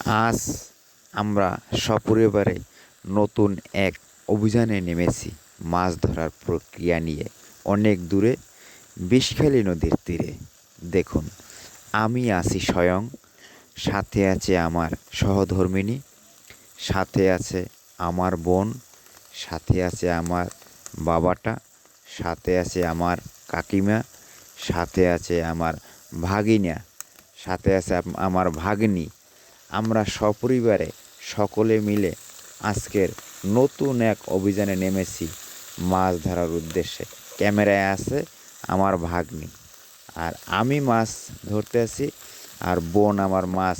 আজ আমরা সপরিবারে নতুন এক অভিযানে নেমেছি মাছ ধরার প্রক্রিয়া নিয়ে অনেক দূরে বিষখালী নদীর তীরে। দেখুন, আমি আছি স্বয়ং, সাথে আছে আমার সহধর্মিণী, সাথে আছে আমার বোন, সাথে আছে আমার বাবাটা, সাথে আছে আমার কাকিমা, সাথে আছে আমার ভাগিনা, সাথে আছে আমার ভাগ্নি। আমরা সপরিবারে সকলে মিলে আজকের নতুন এক অভিযানে নেমেছি মাছ ধরার উদ্দেশ্যে। ক্যামেরায় আছে আমার ভাগ্নি, আর আমি মাছ ধরতে আছি, আর বোন আমার মাছ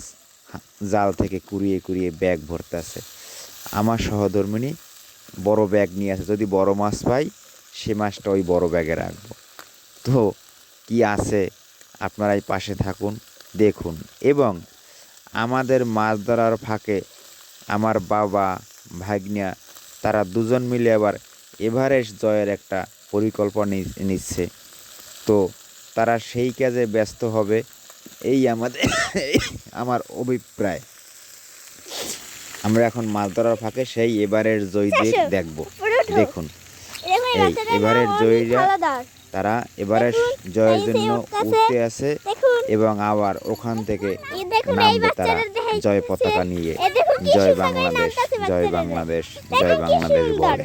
জাল থেকে কুড়িয়ে কুড়িয়ে ব্যাগ ভরতেছে। আমার সহধর্মিণী বড় ব্যাগ নিয়ে আছে, যদি বড় মাছ পাই সে মাছটা ওই বড় ব্যাগে রাখবো। তো কি আছে, আপনারাই পাশে থাকুন, দেখুন। এবং আমাদের মাছ ধরার ফাঁকে আমার বাবা, ভাগ্না, তারা দুজন মিলে আবার এভারেস্ট জয়ের একটা পরিকল্পনা নিচ্ছে। তো তারা সেই কাজে ব্যস্ত হবে, এই আমাদের আমার অভিপ্রায়। আমরা এখন মাছ ধরার ফাঁকে সেই এভারেস্ট জয়ীদের দেখব। দেখুন, এই এভারেস্ট জয়ীরা তারা এভারেস্ট জয়ের জন্য উঠতে আছে এবং আবার ওখান থেকে নামবে তারা জয় পতাকা নিয়ে। জয় বাংলাদেশ, জয় বাংলাদেশ, জয় বাংলাদেশ বলে।